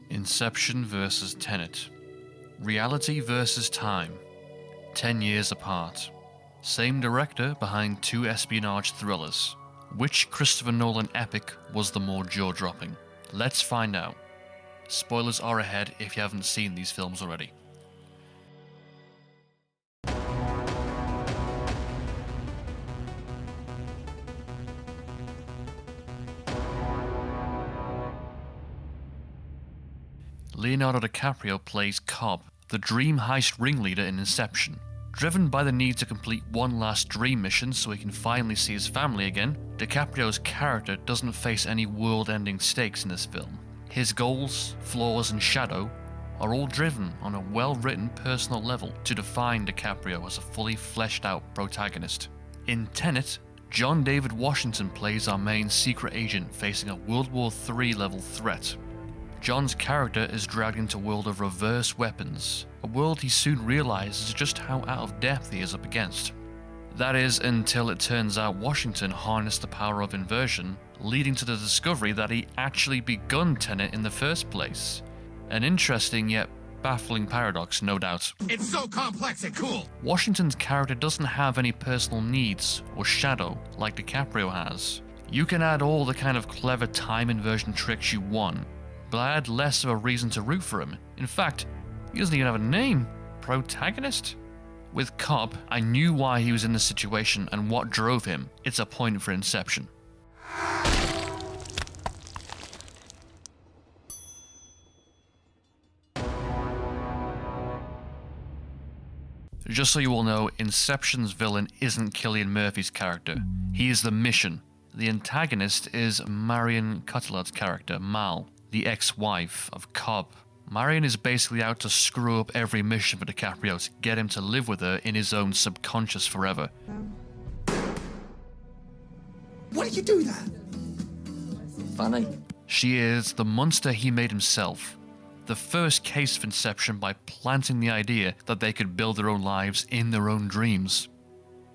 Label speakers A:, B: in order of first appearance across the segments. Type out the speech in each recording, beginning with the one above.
A: Inception vs Tenet. Reality vs time. 10 years apart. Same director behind two espionage thrillers. Which Christopher Nolan epic was the more jaw-dropping? Let's find out. Spoilers are ahead if you haven't seen these films already. Leonardo DiCaprio plays Cobb, the dream heist ringleader in Inception. Driven by the need to complete one last dream mission so he can finally see his family again, DiCaprio's character doesn't face any world-ending stakes in this film. His goals, flaws, and shadow are all driven on a well-written personal level to define DiCaprio as a fully fleshed-out protagonist. In Tenet, John David Washington plays our main secret agent facing a World War III level threat. John's character is dragged into a world of reverse weapons, a world he soon realizes just how out of depth he is up against. That is, until it turns out Washington harnessed the power of inversion, leading to the discovery that he actually begun Tenet in the first place. An interesting yet baffling paradox, no doubt.
B: It's so complex and cool!
A: Washington's character doesn't have any personal needs or shadow like DiCaprio has. You can add all the kind of clever time inversion tricks you want, but I had less of a reason to root for him. In fact, he doesn't even have a name. Protagonist? With Cobb, I knew why he was in this situation and what drove him. It's a point for Inception. Just so you all know, Inception's villain isn't Cillian Murphy's character. He is the mission. The antagonist is Marion Cotillard's character, Mal, the ex-wife of Cobb. Marion is basically out to screw up every mission for DiCaprio to get him to live with her in his own subconscious forever.
B: Why did you do that?
C: Funny.
A: She is the monster he made himself. The first case of Inception by planting the idea that they could build their own lives in their own dreams.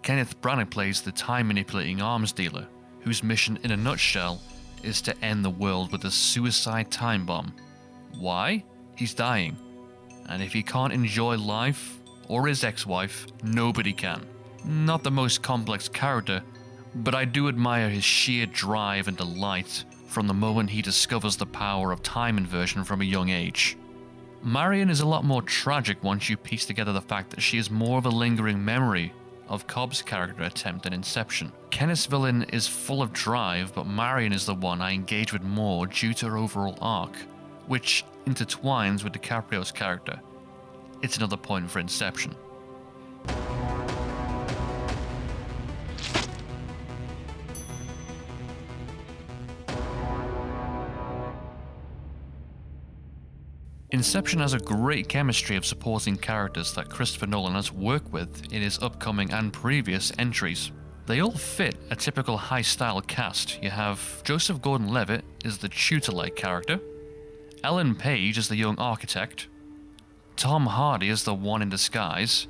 A: Kenneth Branagh plays the time-manipulating arms dealer, whose mission in a nutshell is to end the world with a suicide time bomb. Why? He's dying. And if he can't enjoy life, or his ex-wife, nobody can. Not the most complex character, but I do admire his sheer drive and delight from the moment he discovers the power of time inversion from a young age. Marion is a lot more tragic once you piece together the fact that she is more of a lingering memory of Cobb's character attempt in Inception. Kenneth's villain is full of drive, but Marion is the one I engage with more due to her overall arc, which intertwines with DiCaprio's character. It's another point for Inception. Inception has a great chemistry of supporting characters that Christopher Nolan has worked with in his upcoming and previous entries. They all fit a typical high-style cast. You have Joseph Gordon-Levitt as the tutor-like character, Ellen Page as the young architect, Tom Hardy as the one in disguise,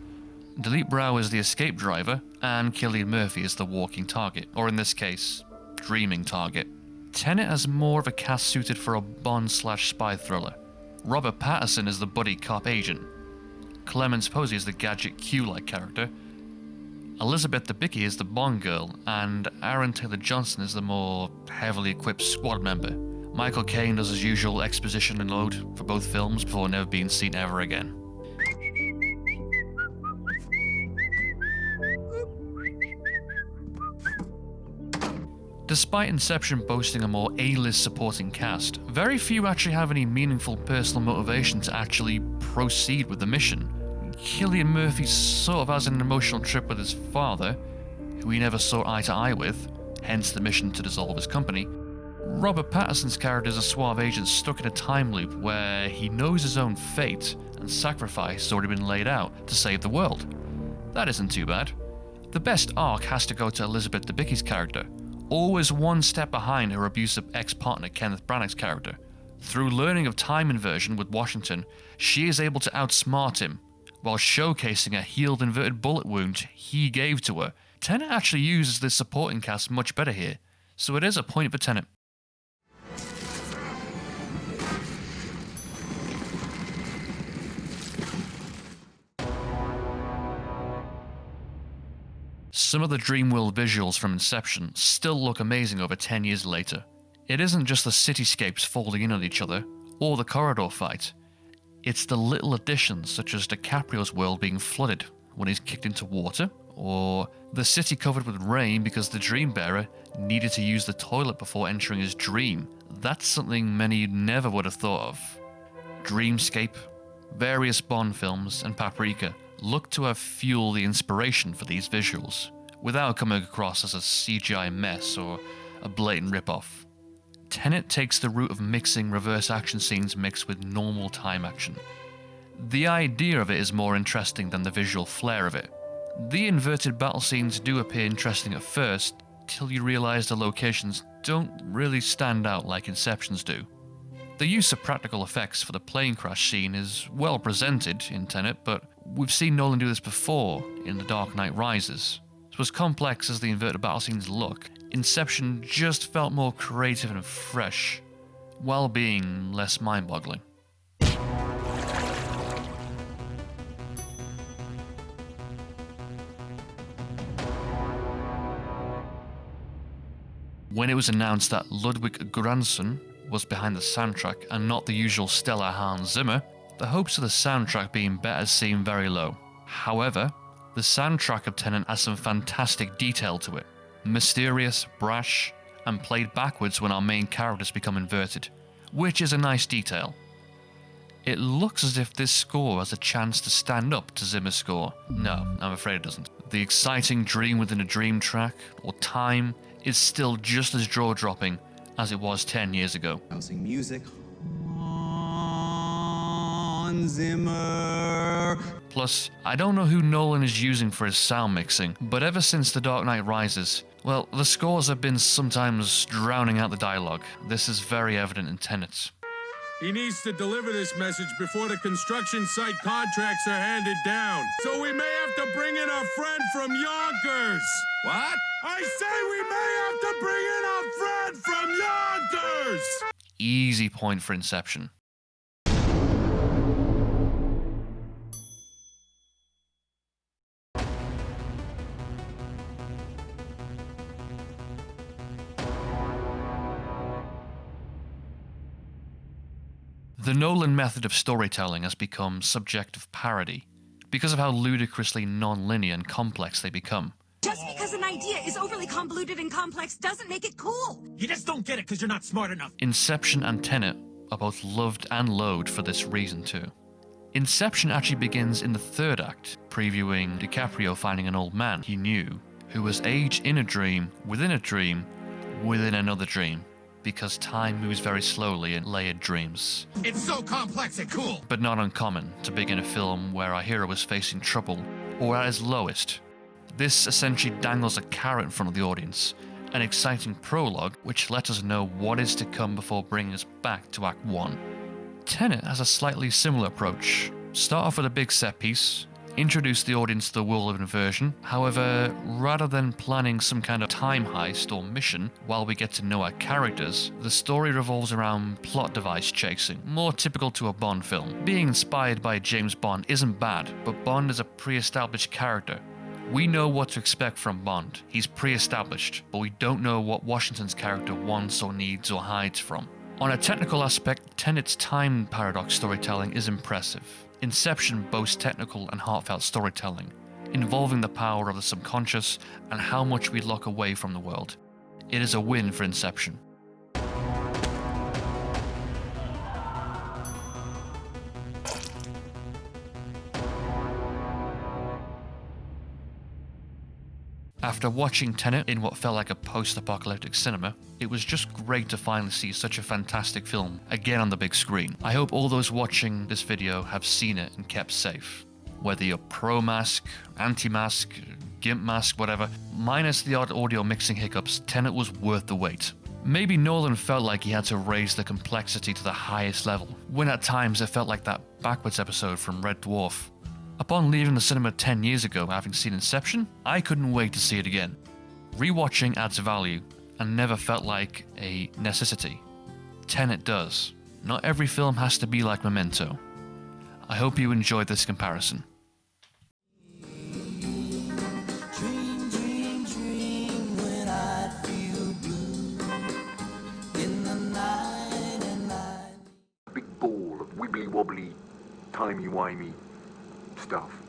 A: Dilip Rao as the escape driver, and Cillian Murphy as the walking target, or in this case, dreaming target. Tenet has more of a cast suited for a Bond/spy thriller. Robert Pattinson is the buddy cop agent, Clemence Posey is the gadget Q-like character, Elizabeth Debicki is the Bond girl, and Aaron Taylor-Johnson is the more heavily equipped squad member. Michael Caine does his usual exposition and load for both films before never being seen ever again. Despite Inception boasting a more A-list supporting cast, very few actually have any meaningful personal motivation to actually proceed with the mission. Cillian Murphy sort of has an emotional trip with his father, who he never saw eye to eye with, hence the mission to dissolve his company. Robert Pattinson's character is a suave agent stuck in a time loop where he knows his own fate and sacrifice has already been laid out to save the world. That isn't too bad. The best arc has to go to Elizabeth Debicki's character, always one step behind her abusive ex-partner Kenneth Branagh's character. Through learning of time inversion with Washington, she is able to outsmart him, while showcasing a healed inverted bullet wound he gave to her. Tenet actually uses this supporting cast much better here, so it is a point for Tenet. Some of the dream world visuals from Inception still look amazing over 10 years later. It isn't just the cityscapes folding in on each other, or the corridor fight. It's the little additions such as DiCaprio's world being flooded when he's kicked into water, or the city covered with rain because the dream bearer needed to use the toilet before entering his dream. That's something many never would have thought of. Dreamscape, various Bond films, and Paprika look to have fueled the inspiration for these visuals, without coming across as a CGI mess or a blatant ripoff. Tenet takes the route of mixing reverse action scenes mixed with normal time action. The idea of it is more interesting than the visual flair of it. The inverted battle scenes do appear interesting at first, till you realise the locations don't really stand out like Inception's do. The use of practical effects for the plane crash scene is well presented in Tenet, but we've seen Nolan do this before in The Dark Knight Rises. So as complex as the inverted battle scenes look, Inception just felt more creative and fresh, while being less mind-boggling. When it was announced that Ludwig Göransson was behind the soundtrack and not the usual stellar Hans Zimmer, the hopes of the soundtrack being better seemed very low. However, the soundtrack of Tenet has some fantastic detail to it. Mysterious, brash, and played backwards when our main characters become inverted, which is a nice detail. It looks as if this score has a chance to stand up to Zimmer's score. No, I'm afraid it doesn't. The exciting dream within a dream track, or time, is still just as jaw-dropping as it was 10 years ago.
D: Housing music. Hans Zimmer.
A: Plus, I don't know who Nolan is using for his sound mixing, but ever since The Dark Knight Rises, well, the scores have been sometimes drowning out the dialogue. This is very evident in Tenet.
E: He needs to deliver this message before the construction site contracts are handed down. So we may have to bring in a friend from Yonkers.
B: What?
E: I say we may have to bring in a friend from Yonkers.
A: Easy point for Inception. The Nolan method of storytelling has become subject of parody because of how ludicrously non-linear and complex they become.
F: Just because an idea is overly convoluted and complex doesn't make it cool.
B: You just don't get it because you're not smart enough.
A: Inception and Tenet are both loved and loathed for this reason too. Inception actually begins in the third act, previewing DiCaprio finding an old man he knew, who was aged in a dream, within another dream, because time moves very slowly in layered dreams.
B: It's so complex and cool.
A: But not uncommon to begin a film where our hero is facing trouble, or at his lowest. This essentially dangles a carrot in front of the audience, an exciting prologue which lets us know what is to come before bringing us back to Act 1. Tenet has a slightly similar approach. Start off with a big set piece, introduce the audience to the world of inversion. However, rather than planning some kind of time heist or mission while we get to know our characters, the story revolves around plot device chasing, more typical to a Bond film. Being inspired by James Bond isn't bad, but Bond is a pre-established character. We know what to expect from Bond. He's pre-established, but we don't know what Washington's character wants or needs or hides from. On a technical aspect, Tenet's time paradox storytelling is impressive. Inception boasts technical and heartfelt storytelling, involving the power of the subconscious and how much we lock away from the world. It is a win for Inception. After watching Tenet in what felt like a post-apocalyptic cinema, it was just great to finally see such a fantastic film again on the big screen. I hope all those watching this video have seen it and kept safe. Whether you're pro-mask, anti-mask, gimp mask, whatever, minus the odd audio mixing hiccups, Tenet was worth the wait. Maybe Nolan felt like he had to raise the complexity to the highest level, when at times it felt like that backwards episode from Red Dwarf. Upon leaving the cinema 10 years ago having seen Inception, I couldn't wait to see it again. Rewatching adds value and never felt like a necessity. Tenet does. Not every film has to be like Memento. I hope you enjoyed this comparison.
D: Dream, dream.
G: wibbly wobbly, timey wimey stuff.